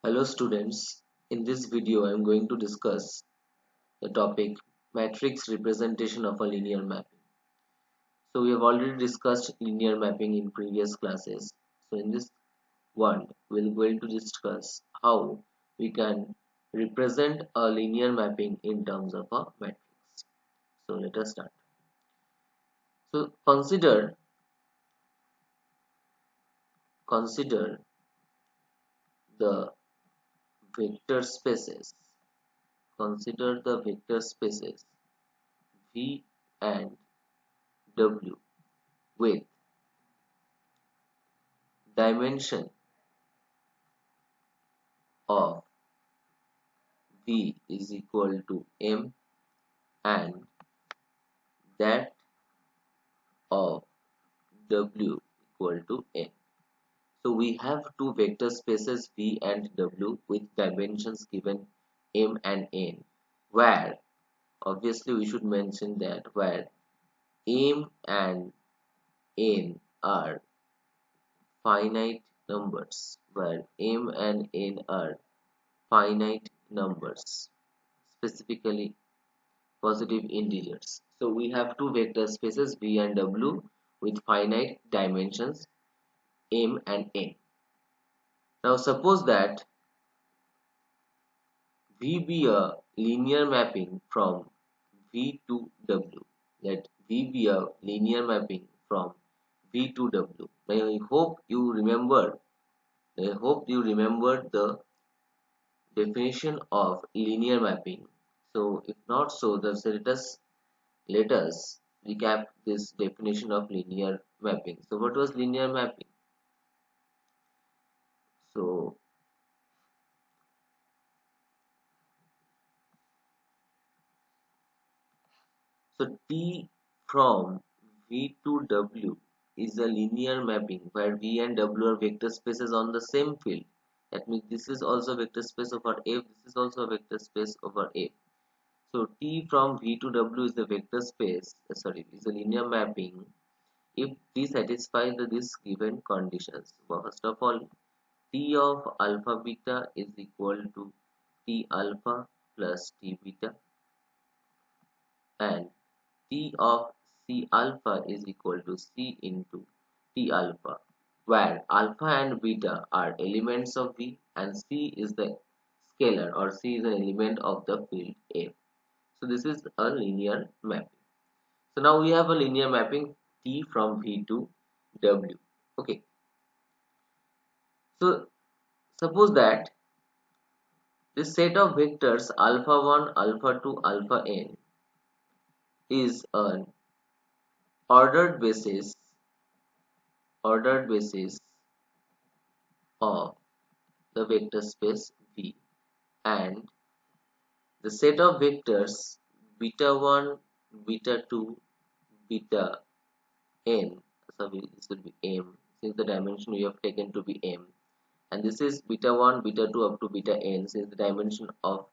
Hello students, in this video I am going to discuss the topic matrix representation of a linear mapping. So we have already discussed linear mapping in previous classes. So in this one we are going to discuss how we can represent a linear mapping in terms of a matrix. So let us start. So consider the vector spaces. Consider the vector spaces V and W with dimension of V is equal to M and that of W equal to N. So we have two vector spaces V and W with dimensions given M and N, where obviously we should mention that where M and N are finite numbers, where M and N are finite numbers, specifically positive integers. So we have two vector spaces V and W with finite dimensions M and N. Now suppose that V be a linear mapping from V to W. Let V be a linear mapping from V to W. Now I hope you remember the definition of linear mapping. So if not so, then let us recap this definition of linear mapping. So what was linear mapping? So T from V to W is a linear mapping where V and W are vector spaces on the same field. That means this is also a vector space over F, this is also a vector space over F. So T from V to W is the vector space, is a linear mapping if T satisfies these given conditions. First of all, T of alpha beta is equal to T alpha plus T beta, and T of C alpha is equal to C into T alpha, where alpha and beta are elements of V and C is the scalar, or C is an element of the field F. So this is a linear mapping. So now we have a linear mapping T from V to W. Okay. So suppose that this set of vectors alpha 1, alpha 2, alpha n is an ordered basis of the vector space V, and the set of vectors beta 1, beta 2, beta n, sorry, this will be m, since the dimension we have taken to be m, and this is beta 1, beta 2 up to beta n, since the dimension of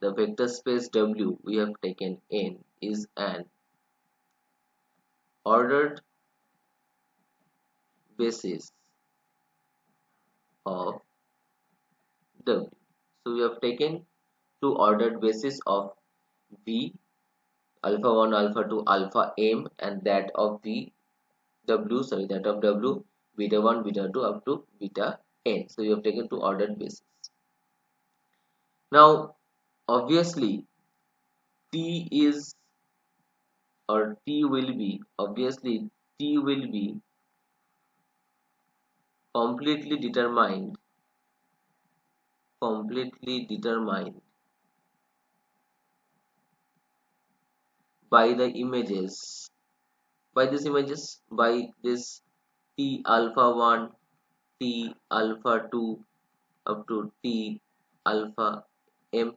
the vector space W we have taken n, is an ordered basis of W. So we have taken two ordered basis of V, alpha 1, alpha 2, alpha m, and that of W, beta 1, beta 2 up to beta n. So we have taken two ordered basis. Now obviously T is, or T will be, completely determined by the images, by this T alpha 1, T alpha 2 up to T alpha m.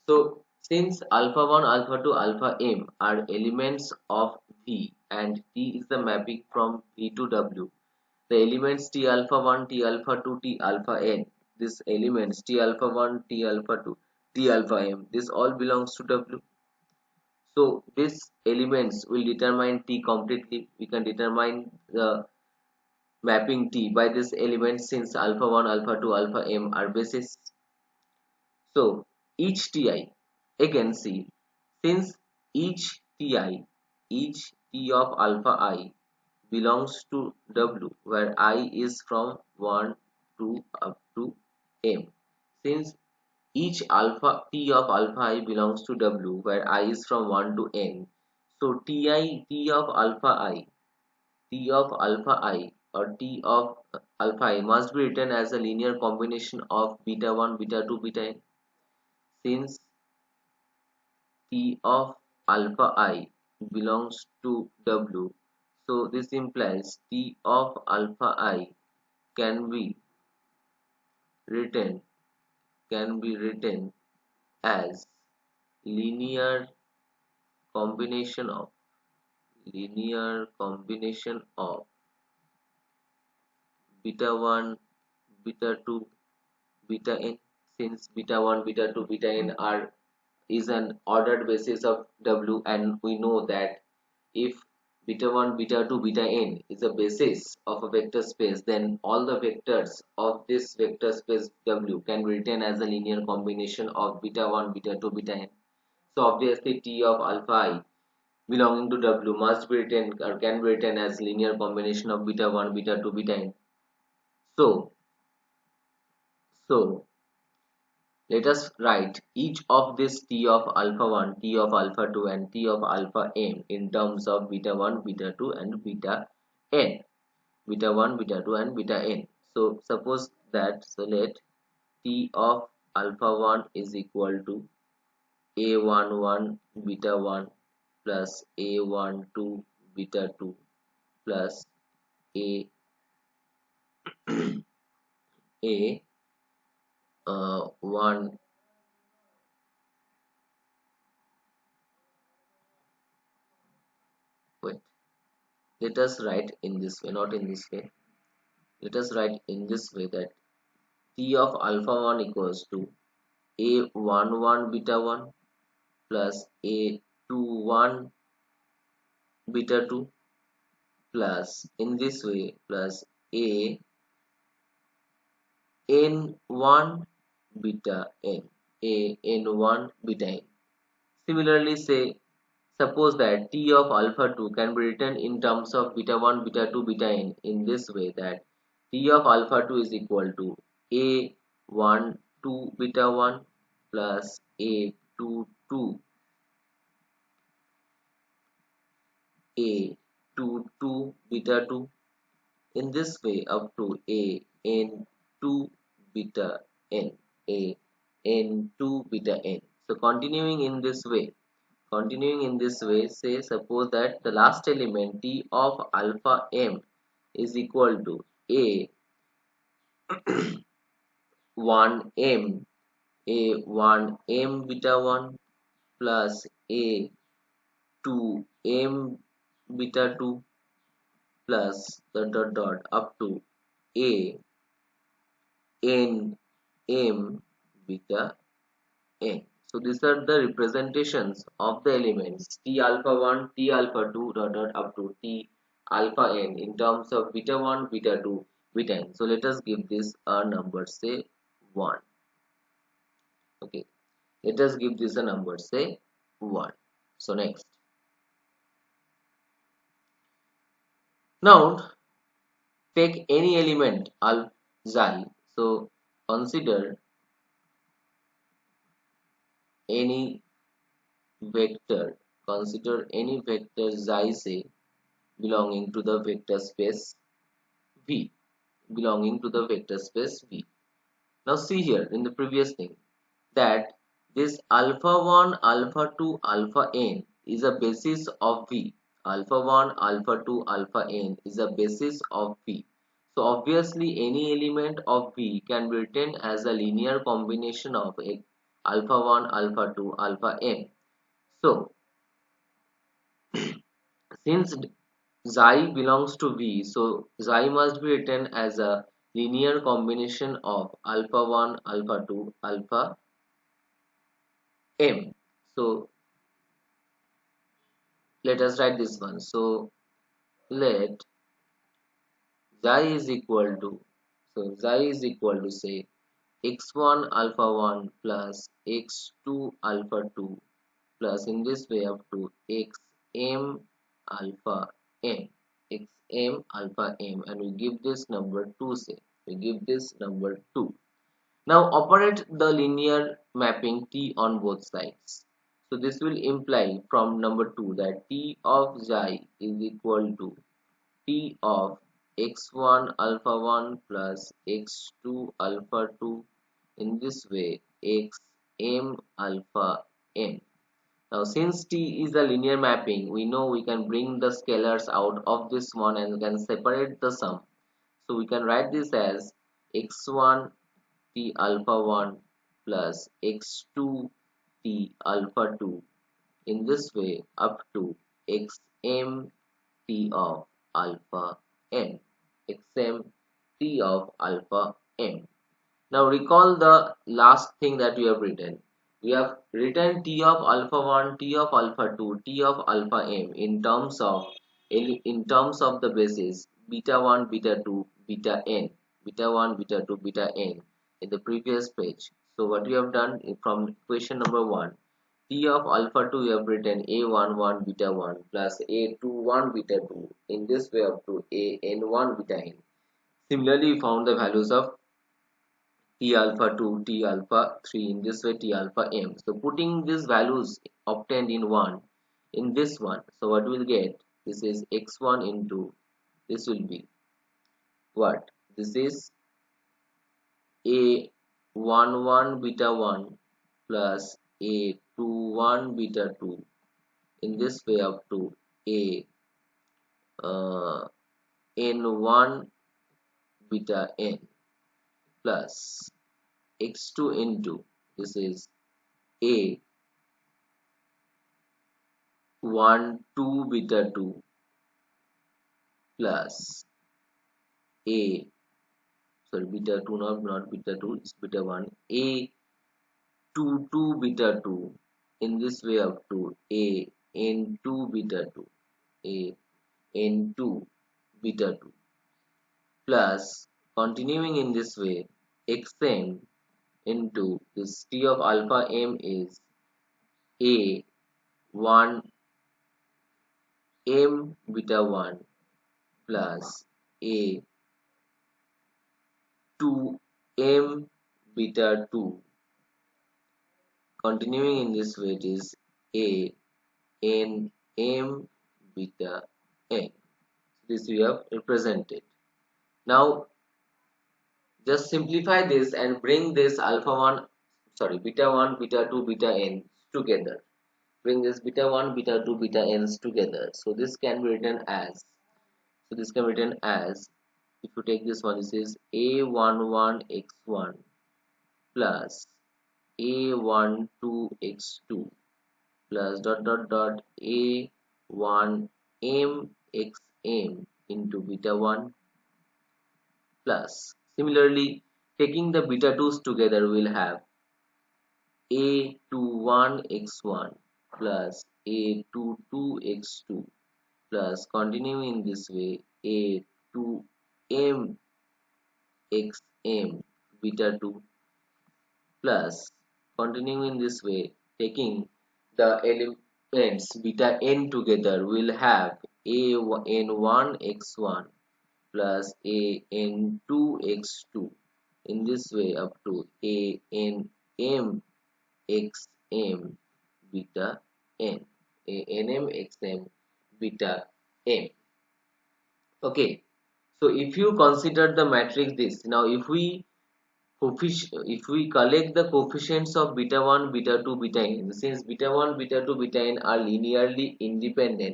So since alpha 1, alpha 2, alpha m are elements of V and T is the mapping from V to W, the elements T alpha 1, T alpha 2, T alpha n, these elements T alpha 1, T alpha 2, T alpha m, this all belongs to W. So these elements will determine T completely. We can determine the mapping T by this element since alpha 1, alpha 2, alpha m are bases. So each Ti, again see, since each Ti, each T of alpha I belongs to W where I is from 1 to up to m. Since each alpha T of alpha I belongs to W where I is from 1 to n. So T of alpha I, T of alpha I or T of alpha I must be written as a linear combination of beta 1, beta 2, beta n. Since T of alpha I belongs to W, so this implies T of alpha I can be written as linear combination of beta 1, beta 2, beta n. Since beta 1, beta 2, beta n is an ordered basis of W, and we know that if beta 1, beta 2, beta n is a basis of a vector space, then all the vectors of this vector space W can be written as a linear combination of beta 1, beta 2, beta n. So obviously T of alpha I belonging to W must be written or can be written as linear combination of beta 1, beta 2, beta n. So let us write each of this T of alpha 1, T of alpha 2 and T of alpha m in terms of beta 1, beta 2 and beta n. Beta 1, beta 2 and beta n. So suppose that, so let T of alpha 1 is equal to A11 beta 1 plus A12 beta 2 plus A A 1. Wait, let us write in this way, not in this way. Let us write in this way that T of alpha 1 equals to A11 beta 1 plus A21 beta 2 plus in this way plus A n1 beta n, A n1 beta n. Similarly, say suppose that T of alpha 2 can be written in terms of beta 1, beta 2, beta n in this way that T of alpha 2 is equal to A12 beta 1 plus A22 beta 2 in this way up to A n2 beta n, A n2 beta n. So continuing in this way, say suppose that the last element T of alpha m is equal to A 1m, A1m beta 1 plus A2m beta 2 plus dot up to A n m beta n. So these are the representations of the elements T alpha 1, T alpha 2 up to T alpha n in terms of beta 1, beta 2, beta n. So let us give this a number, say 1. Okay, let us give this a number, say 1. So next, now take any element alpha xi. So consider any any vector xi, say belonging to the vector space V, Now see here in the previous thing that this alpha 1, alpha 2, alpha n is a basis of V. Alpha 1, alpha 2, alpha n is a basis of V. So obviously any element of V can be written as a linear combination of alpha 1, alpha 2, alpha n. So since xi belongs to V, so xi must be written as a linear combination of alpha 1, alpha 2, alpha m. So let us write this one. So let xi is equal to, so xi is equal to say x1 alpha 1 plus x2 alpha 2 plus in this way up to xm alpha m, xm alpha m, and we give this number 2, say we give this number 2. Now operate the linear mapping T on both sides. So this will imply from number 2 that T of xi is equal to T of x1 alpha 1 plus x2 alpha 2, in this way xm alpha m. Now since T is a linear mapping, we know we can bring the scalars out of this one and we can separate the sum. So we can write this as x1 T alpha 1 plus x2 T alpha 2, in this way up to xm T of alpha m, xm T of alpha m. Now recall the last thing that we have written. We have written T of alpha 1, T of alpha 2, T of alpha m in terms of the basis beta 1, beta 2, beta n, beta 1, beta 2, beta n in the previous page. So what we have done from equation number 1, T of alpha 2 we have written a11 beta 1 plus a21 beta 2, in this way up to an1 beta n. Similarly, we found the values of T alpha 2, T alpha 3, in this way T alpha m. So putting these values obtained in this one, so what we'll get, this is x1 into, this will be what? This is a11 beta 1 plus a21 beta 2, in this way up to a n1 beta n plus x2 into, this is a 1 2 beta 2 plus a, sorry, beta 2, not beta 2, it's beta 1, a 2 2 beta 2, in this way up to a n2 beta 2, a n2 beta 2 plus, continuing in this way, xn into this T of alpha m is a 1 m beta 1 plus a 2 m beta 2, continuing in this way it is a n m beta n. This we have represented. Now just simplify this and bring this beta 1 beta 2 beta n together. Bring this beta 1 beta 2 beta n's together. So this can be written as, if you take this one, this is a11 x1 plus a12 x2 plus dot dot dot a1 m xm into beta 1 plus, similarly taking the beta 2's together we'll have a21 x1 plus a22 x2 plus, continuing in this way, a2m xm beta 2 plus, continuing in this way, taking the elements beta n together, we'll have an1 x1 plus an2 x2, in this way up to anm xm beta n, anm xm beta m. Okay, so if you consider the matrix this, now if we collect the coefficients of beta 1 beta 2 beta n, since beta 1 beta 2 beta n are linearly independent,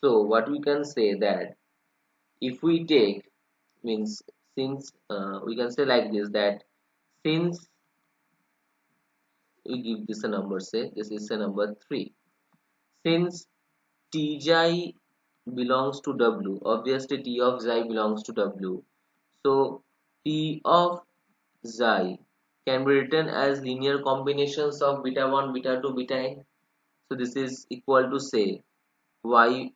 so what we can say that if we take, means since we can say like this, that since we give this a number, say this is a number 3, since Tj belongs to W, obviously T of xi belongs to W, so T of xi can be written as linear combinations of beta 1 beta 2 beta n. So this is equal to, say, y1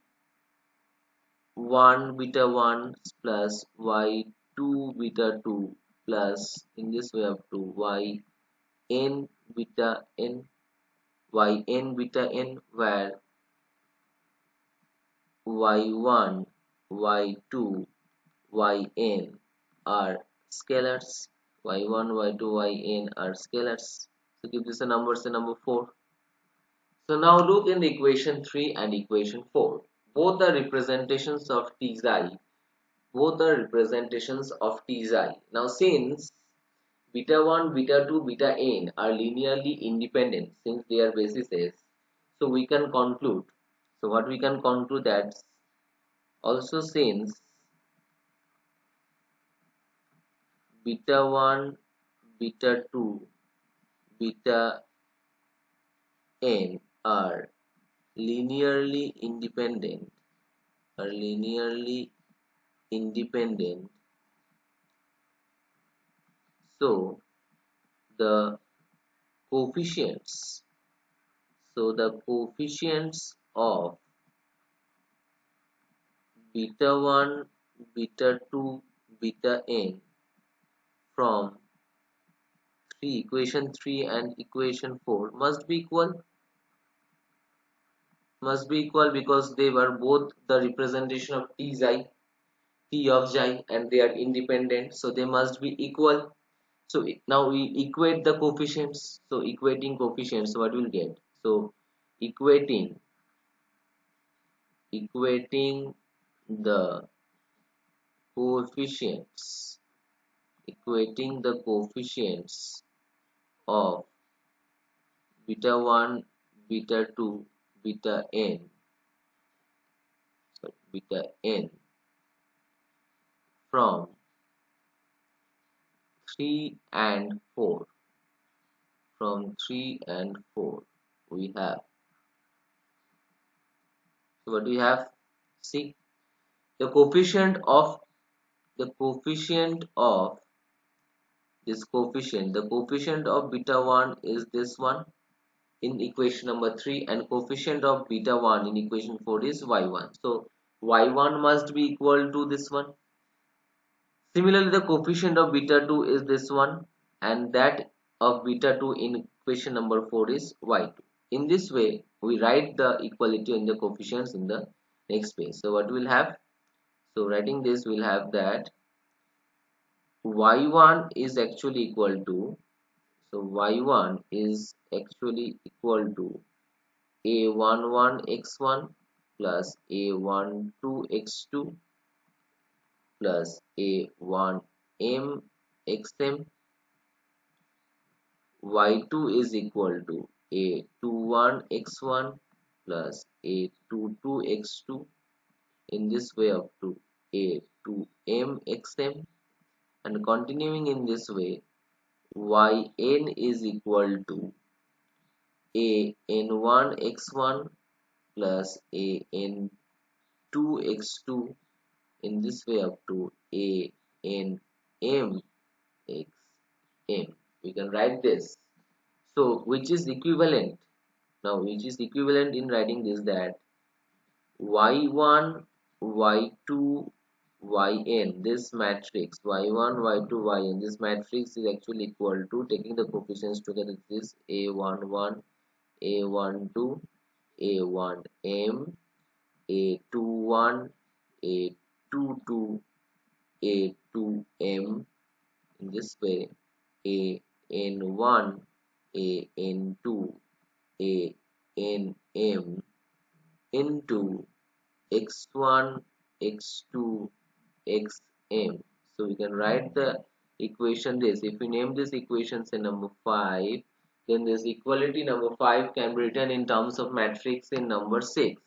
beta 1 plus y2 beta 2 plus, in this way up to yn beta n, yn beta n, where y1, y2, yn are scalars. y1, y2, yn are scalars. So give this a number, say number 4. So now look in the equation 3 and equation 4. Both are representations of t xi. Both are representations of t xi. Now since beta 1, beta 2, beta n are linearly independent, since they are bases, so we can conclude. So what we can conclude, that also since beta 1, beta 2, beta n are linearly independent, so the coefficients of beta 1, beta 2, beta n from equation 3 and equation 4 must be equal, because they were both the representation of t of xi, and they are independent, so they must be equal. So now we equate the coefficients. So equating coefficients, what we'll get? So equating the coefficients of beta 1, beta 2, beta n from 3 and 4. From 3 and 4 we have, so what do we have? See, the coefficient of the coefficient of beta 1 is this one in equation number 3, and coefficient of beta 1 in equation 4 is y1. So y1 must be equal to this one. Similarly, the coefficient of beta 2 is this one, and that of beta 2 in equation number 4 is y2. In this way, we write the equality in the coefficients in the next page. So what we'll have? So writing this, we'll have that y1 is actually equal to, y1 is actually equal to a11x1 plus a12x2 plus a1m xm. y2 is equal to a21x1 plus a22x2, in this way up to a2m xm, and continuing in this way, yn is equal to an1x1 plus an2x2, in this way up to anm xm. We can write this. So which is equivalent? Now which is equivalent in writing this, that y1, y2, yn, this matrix y1, y2, yn, this matrix is actually equal to, taking the coefficients together, this a11, a12, a1m, a21, a22, a2m, in this way an1, an2, anm into x1, x2, xm. So we can write the equation this. If we name this equation, say number 5, then this equality number 5 can be written in terms of matrix in number 6.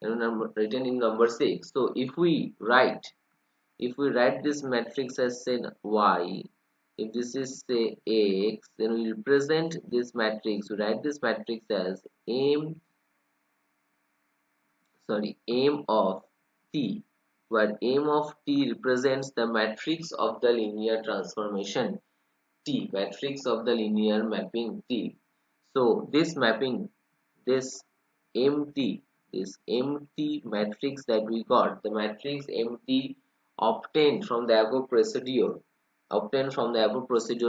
Written in number 6. So if we write this matrix as, say, y, if this is, say, x, then we will present this matrix. We write this matrix as m of t, where m of t represents the matrix of the linear transformation T, matrix of the linear mapping T. So this mapping this empty matrix that we got, the matrix empty obtained from the above procedure,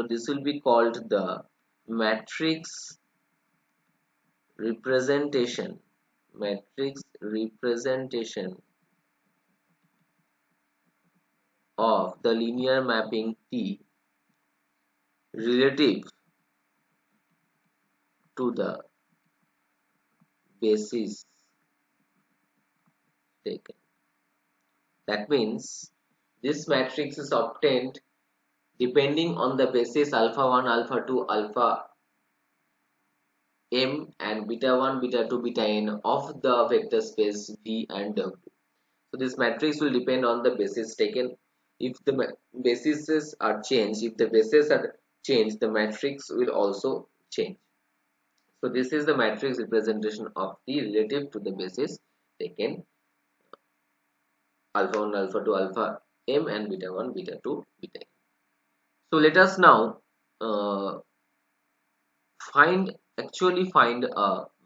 this will be called the matrix representation, matrix representation of the linear mapping T relative to the basis taken. That means this matrix is obtained depending on the basis alpha 1, alpha 2, alpha m and beta 1, beta 2, beta n of the vector space V and W. So this matrix will depend on the basis taken. If the bases are changed, the matrix will also change. So this is the matrix representation of T relative to the basis taken alpha 1, alpha 2, alpha m and beta 1, beta 2, beta n. So let us now find a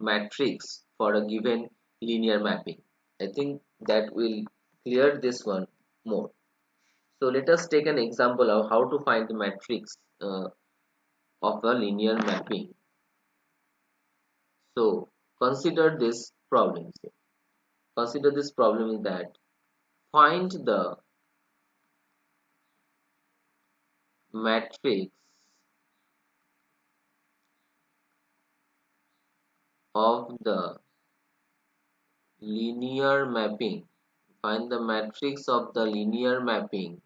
matrix for a given linear mapping. I think that will clear this one more. So let us take an example of how to find the matrix of a linear mapping. So consider this problem. Consider this problem is that find the matrix of the linear mapping. Find the matrix of the linear mapping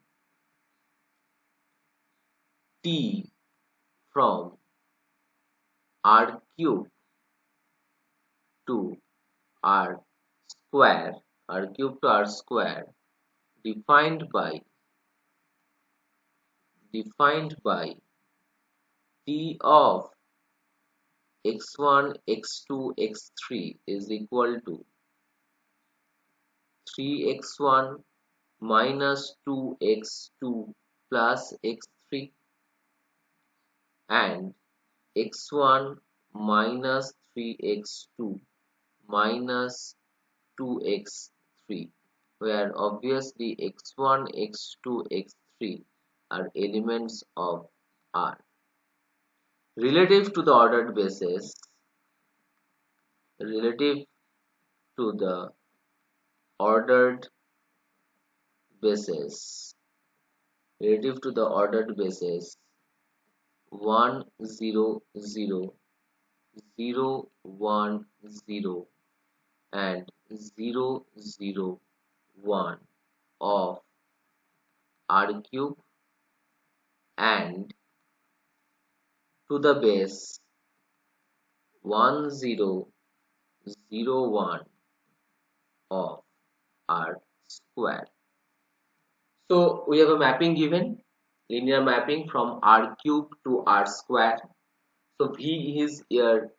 T from R cube to R square, R cube to R square, defined by T of x1, x2, x3 is equal to 3x1 minus 2x2 plus x3 and x1 minus 3x2 minus 2x3, where obviously x1, x2, x3 are elements of R. Relative to the ordered basis, relative to the ordered basis, 1 0 0 0 1 0 and 0 0 1 of R cube and to the base 1 0 0 1 of R square. So we have a mapping given, linear mapping from R cube to R square. So V is here.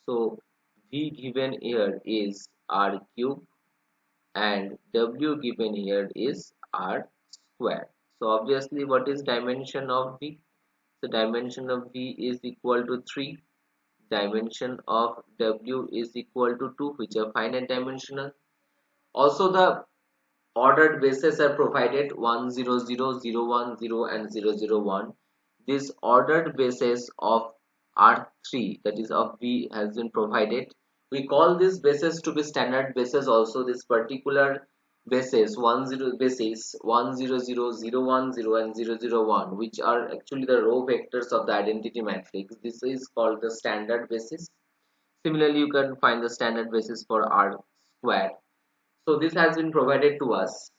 So V given here is R cube and W given here is R square. So obviously what is dimension of V? The dimension of V is equal to 3. Dimension of W is equal to 2, which are finite dimensional. Also the ordered bases are provided 1 0 0 0 1 0 and 0 0 1. This ordered bases of R3, that is of V, has been provided. We call these bases to be standard bases also. This particular bases 1 0 basis 1 0 0 0 1 0 and 0 0 1, which are actually the row vectors of the identity matrix. This is called the standard basis. Similarly, you can find the standard basis for R square. So this has been provided to us.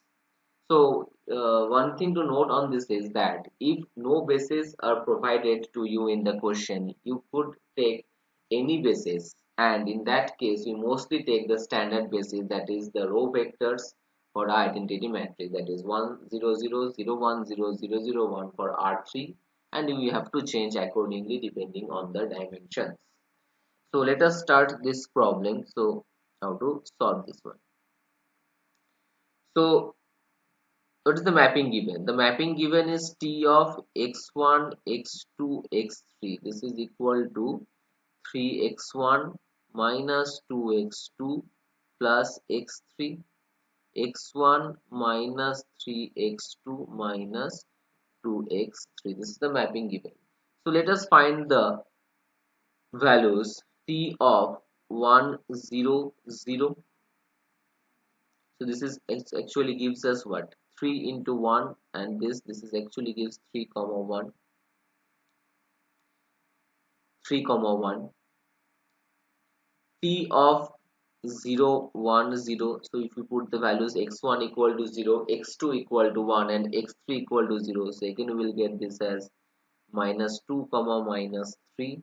So one thing to note on this is that if no bases are provided to you in the question, you could take any basis, and in that case we mostly take the standard basis, that is the row vectors for the identity matrix, that is 1 0 0 0 1 0 0 0 1 for R3, and we have to change accordingly depending on the dimensions. So let us start this problem. So how to solve this one? So what is the mapping given? The mapping given is T of x1, x2, x3. This is equal to 3x1 minus 2x2 plus x3, x1 minus 3x2 minus 2x3. This is the mapping given. So let us find the values t of 1 0 0. So this is actually gives us what, 3 into 1, and this is actually gives 3 comma 1, 3 comma 1. T of 0 1 0. So if you put the values x1 equal to 0, x2 equal to 1, and x3 equal to 0, so again we will get this as minus 2 comma minus 3.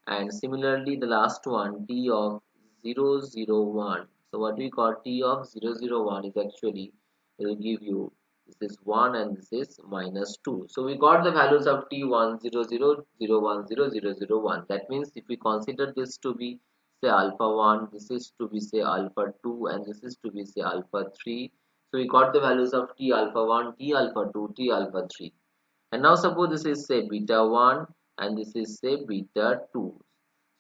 And similarly the last one, t of 0 0 1. So what we call t of 0 0 1 is actually, it will give you, this is 1 and this is minus 2. So we got the values of t 1 0 0 0 1 0 0 0 1. That means if we consider this to be say alpha 1, this is to be say alpha 2, and this is to be say alpha 3. So we got the values of t alpha 1, t alpha 2, t alpha 3. And now suppose this is say beta 1 and this is say beta 2.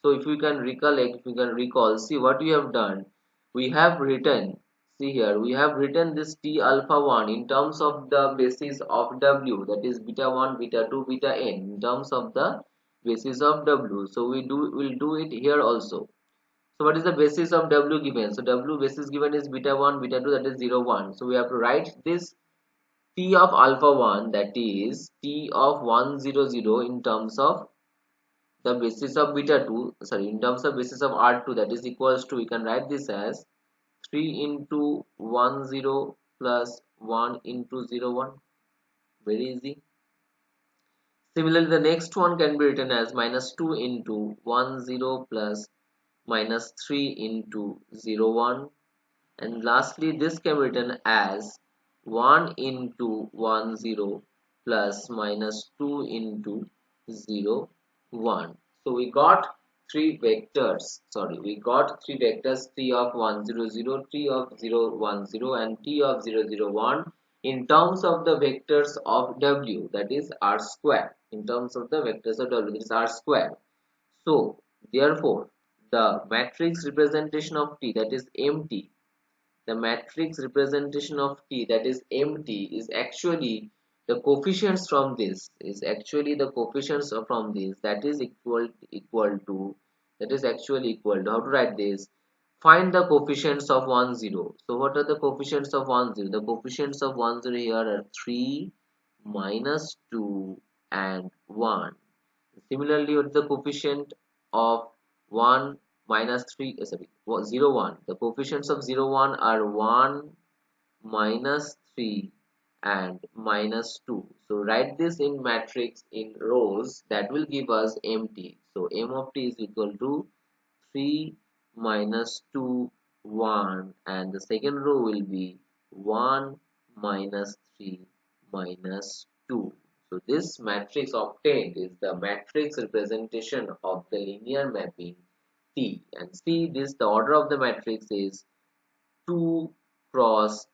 So if you can recollect, if you can recall, see what we have done. We have written, see here, we have written this t alpha 1 in terms of the basis of w, that is beta 1, beta 2, beta n, in terms of the basis of w. So will do it here also. So what is the basis of w given? So w basis given is beta 1, beta 2, that is 0 1. So we have to write this t of alpha 1, that is t of 1 0 0 in terms of the basis of beta 2, sorry, in terms of basis of r2, that is equals to, we can write this as 3 into 1 0 plus 1 into 0 1. Very easy. Similarly the next one can be written as minus 2 into 1 0 plus minus 3 into 0 1. And lastly this can be written as 1 into 1 0 plus minus 2 into 0 1. So we got three vectors, t of 1 0 0, t of 0 1 0, and t of 0 0 1 in terms of the vectors of w, that is r square, in terms of the vectors of w, that is r square. So therefore the matrix representation of t, that is mt, the matrix representation of t, that is mt, is actually the coefficients from this, that is equal to, that is actually equal to, how to write this, find the coefficients of 1 0. So what are the coefficients of 1 0? The coefficients of 1 0 here are 3, minus 2 and 1. Similarly, what is the coefficient of 1 minus 3, sorry, 0 1? The coefficients of 0 1 are 1, minus 3 and minus 2. So write this in matrix in rows, that will give us mt. So m of t is equal to 3 minus 2 1, and the second row will be 1 minus 3 minus 2. So this matrix obtained is the matrix representation of the linear mapping T. And see this, the order of the matrix is 2 cross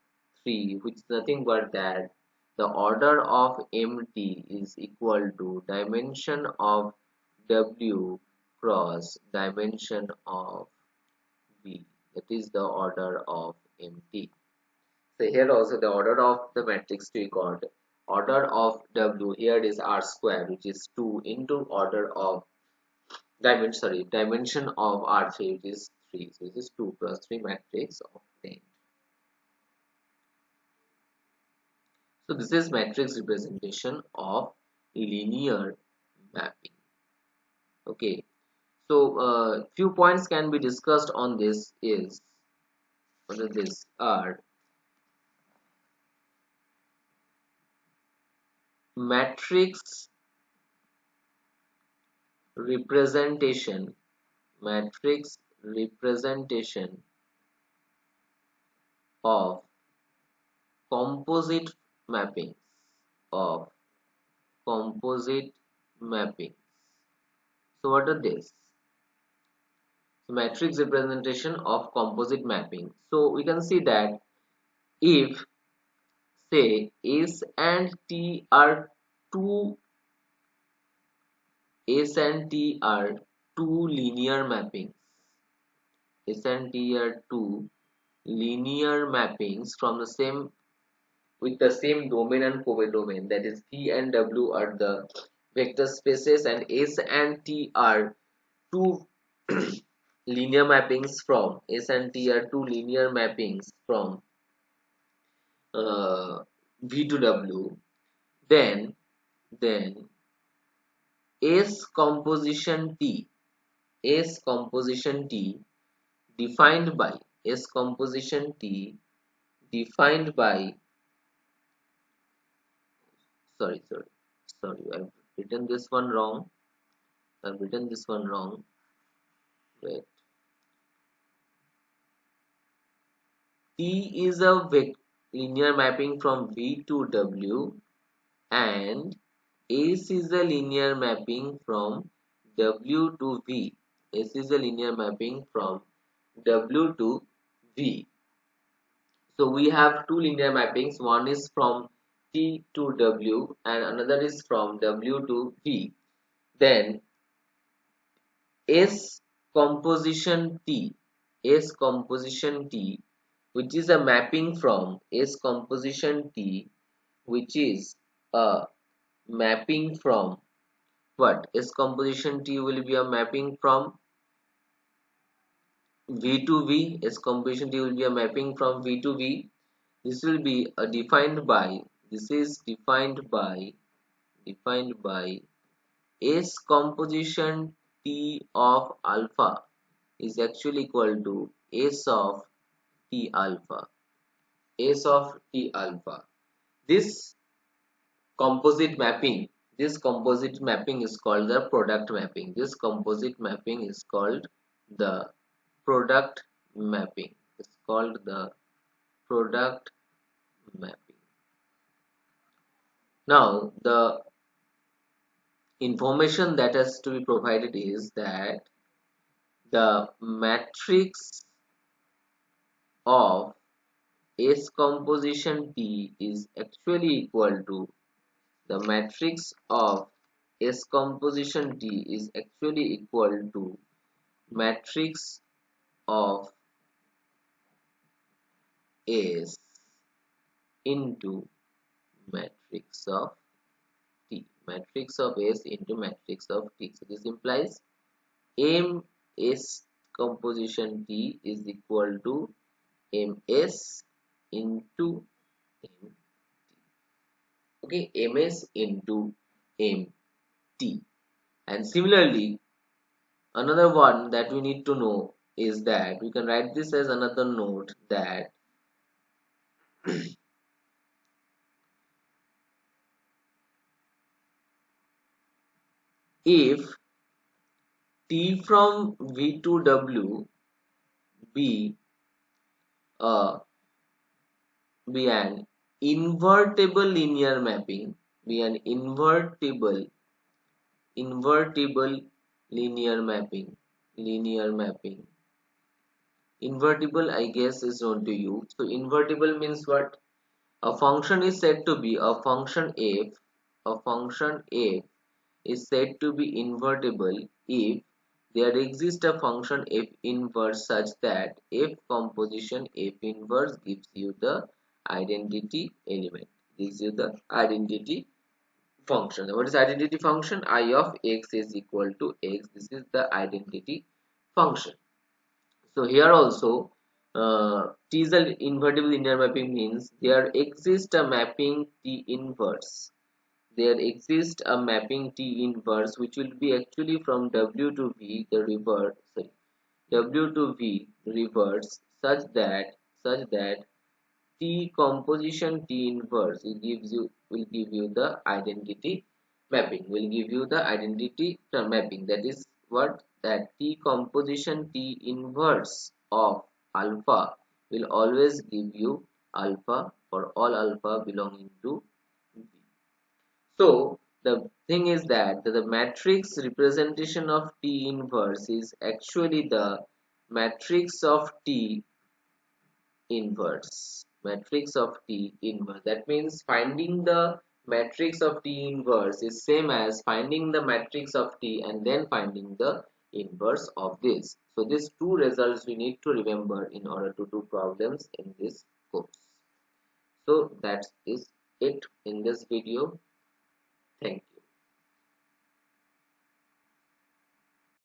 3, which is nothing but that the order of MT is equal to dimension of W cross dimension of V. That is the order of MT. So here also the order of the matrix to be called order of W, here is R square, which is 2 into order of dimension of R3, which is 3. So this is 2 cross 3 matrix obtained. So this is matrix representation of linear mapping. Okay. So few points can be discussed on this is, whether this are matrix representation, matrix representation of composite mappings, of composite mapping. So what are these? Matrix representation of composite mapping. So we can see that if say S and T are two linear mappings, S and T are two linear mappings from the same with the same domain and codomain, that is V and W are the vector spaces and S and T are two linear mappings from S and T are two linear mappings from V to W, then then S composition T S composition T defined by S composition T defined by sorry sorry sorry I've written this one wrong. I've written this one wrong. Wait. T is a linear mapping from V to W and S is a linear mapping from W to V. S is a linear mapping from W to V. So we have two linear mappings. One is from T to W and another is from W to V. Then S composition T, S composition T, which is a mapping from S composition T, which is a mapping from what? S composition T will be a mapping from V to V. S composition T will be a mapping from V to V. This will be defined by, this is defined by S composition T of alpha is actually equal to S of T alpha. S of T alpha. This composite mapping, this composite mapping is called the product mapping. This composite mapping is called the product mapping. It's called the product mapping. Now, the information that has to be provided is that the matrix of S composition T is actually equal to the matrix of S composition T is actually equal to matrix of S into matrix of T. Matrix of S into matrix of T. So this implies M S composition T is equal to MS into M. Okay, MS into MT. And similarly, another one that we need to know is that we can write this as another note that if T from V to W be a be an invertible linear mapping, be an invertible linear mapping. Invertible, I guess, is known to you. So invertible means what? A function is said to be a function f. A function f is said to be invertible if there exists a function f inverse such that f composition f inverse gives you the identity element, gives you the identity function. What is identity function? I of x is equal to x. This is the identity function. So here also T is an invertible linear mapping means there exists a mapping T inverse. There exists a mapping T inverse which will be actually from W to V the reverse, sorry, W to V reverse such that T composition T inverse it gives you will give you the identity mapping, will give you the identity mapping, that is what, that T composition T inverse of alpha will always give you alpha for all alpha belonging to V. So the thing is that the matrix representation of T inverse is actually the matrix of T inverse. Matrix of T inverse. That means finding the matrix of T inverse is same as finding the matrix of T and then finding the inverse of this. So these two results we need to remember in order to do problems in this course. So that is it in this video. Thank you.